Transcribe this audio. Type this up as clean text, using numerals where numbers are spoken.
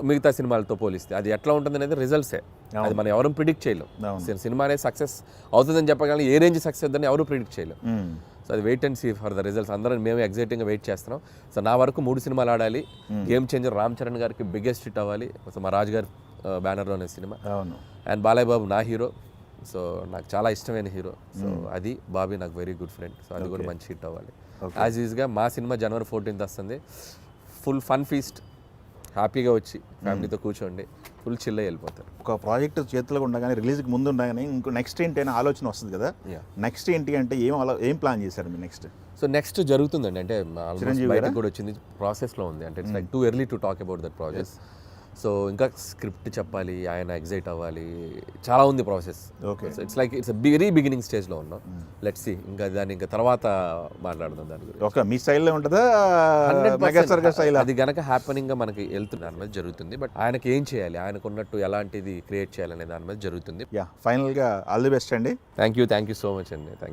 మిగతా సినిమాలతో పోలిస్తే అది ఎట్లా ఉంటుంది అనేది రిజల్ట్సే, అది మనం ఎవరు ప్రిడిక్ట్ చేయలేం. సినిమా అనేది సక్సెస్ అవుతుందని చెప్పగలం, ఏ రేంజ్ సక్సెస్ అవుతుందని ఎవరు ప్రిడిక్ట్ చేయలేం. సో అది wait and see for the results. అందరం మేము ఎగ్జైటింగ్గా వెయిట్ చేస్తున్నాం. సో నా వరకు 3 సినిమాలు ఆడాలి, గేమ్ చేంజర్ రామ్ చరణ్ గారికి బిగ్గెస్ట్ హిట్ అవ్వాలి. సో మా రాజు గారి బ్యానర్లోనే సినిమా, అండ్ బాలయ్య బాబు నా హీరో, సో నాకు చాలా ఇష్టమైన హీరో. సో అది బాబీ నాకు వెరీ గుడ్ ఫ్రెండ్. సో అది కూడా మంచి హిట్ అవ్వాలి. యాజ్ యూజ్గా మా సినిమా January 14th వస్తుంది. ఫుల్ ఫన్ ఫీస్ట్, హ్యాపీగా వచ్చి ఫ్యామిలీతో కూర్చోండి, ఫుల్ చిల్ అయ్యి వెళ్ళిపోతారు. ఒక ప్రాజెక్ట్ చేతిలో ఉండగానే, రిలీజ్కి ముందు ఉండగానే ఇంకో నెక్స్ట్ ఏంటి అనే ఆలోచన వస్తుంది కదా. నెక్స్ట్ ఏంటి అంటే ఏం ప్లాన్ చేశారు మీరు నెక్స్ట్? సో నెక్స్ట్ జరుగుతుందండి, అంటే బయటకు కూడా వచ్చింది, ప్రాసెస్లో ఉంది. అంటే it's like too early to talk about that project. So ఇంకా స్క్రిప్ట్ చెప్పాలి, ఆయన ఎగ్జైట్ అవ్వాలి, చాలా ఉంది process. Okay, so it's like it's very beginning స్టేజ్లో ఉన్నాం. లెట్స్ సీ, ఇంకా దాన్ని ఇంకా తర్వాత మాట్లాడదాం దాని గురించి. ఓకే, మీ స్టైల్లో ఉంటుందా? అది గనక హ్యాపెనింగ్గా మనకి వెళ్తుంది, దాని మీద జరుగుతుంది. బట్ ఆయనకి ఏం చేయాలి, ఆయనకు ఉన్నట్టు ఎలాంటిది క్రియేట్ చేయాలనే దాని మీద జరుగుతుంది. ఫైనల్గా ఆల్ ది బెస్ట్ అండి. థ్యాంక్ యూ సో మచ్ అండి. Thank you.